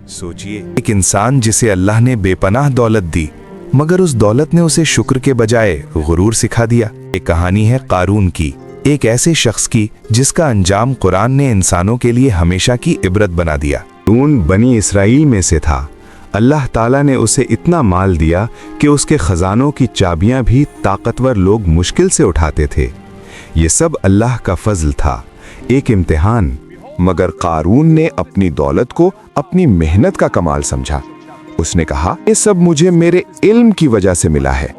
सोचिए, एक इंसान जिसे अल्लाह ने बेपनाह दौलत दी, मगर उस दौलत ने उसे शुक्र के बजाय गुरूर सिखा दिया। एक कहानी है कारून की, एक ऐसे शख्स की जिसका अंजाम कुरान ने इंसानों के लिए हमेशा की इबरत बना दिया। कारून बनी इसराइल में से था। अल्लाह ताला ने उसे इतना माल दिया कि उसके खजानों की चाबियां भी ताकतवर लोग मुश्किल से उठाते थे। ये सब अल्लाह का फजल था, एक इम्तिहान। मगर कारून ने अपनी दौलत को अपनी मेहनत का कमाल समझा। उसने कहा, ये सब मुझे मेरे इल्म की वजह से मिला है।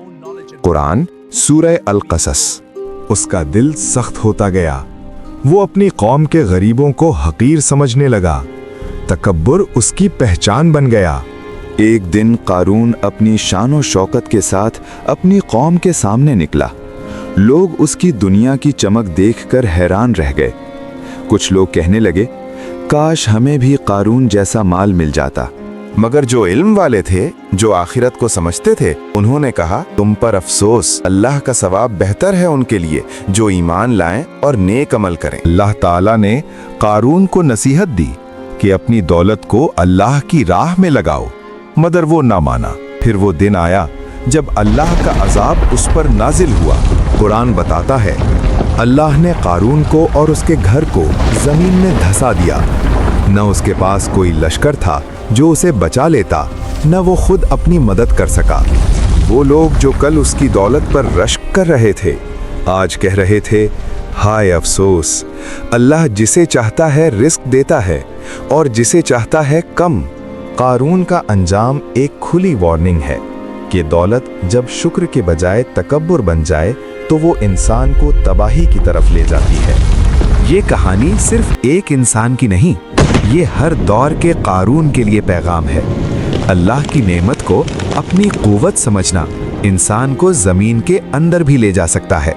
कुरान सूरह अल-कसस। उसका दिल सख्त होता गया। वो अपनी कौम के गरीबों को हकीर समझने लगा। तकब्बुर उसकी पहचान बन गया। एक दिन कारून अपनी शान शौकत के साथ अपनी कौम के सामने निकला। लोग उसकी दुनिया की चमक देखकर हैरान रह गए। कुछ लोग कहने लगे, काश हमें भी कारून जैसा माल मिल जाता। मगर जो इल्म वाले थे, जो आखिरत को समझते थे, उन्होंने कहा, तुम पर अफसोस, अल्लाह का सवाब बेहतर है उनके लिए जो ईमान लाएं और नेक अमल करें। अल्लाह ताला ने कारून को नसीहत दी कि अपनी दौलत को अल्लाह की राह में लगाओ, मगर वो ना माना। फिर वो दिन आया जब अल्लाह का अजाब उस पर नाजिल हुआ। कुरान बताता है, अल्लाह ने कारून को और उसके घर को जमीन में धंसा दिया। न उसके पास कोई लश्कर था जो उसे बचा लेता, न वो खुद अपनी मदद कर सका। वो लोग जो कल उसकी दौलत पर रश्क कर रहे थे, आज कह रहे थे, हाय अफसोस। अल्लाह जिसे चाहता है रिस्क देता है और जिसे चाहता है कम। कारून का अंजाम एक खुली वार्निंग है कि दौलत जब शुक्र के बजाय तकब्बुर बन जाए तो वो इंसान को तबाही की तरफ ले जाती है। ये कहानी सिर्फ एक इंसान की नहीं, ये हर दौर के कारून के लिए पैगाम है। अल्लाह की नेमत को अपनी कुव्वत समझना इंसान को जमीन के अंदर भी ले जा सकता है।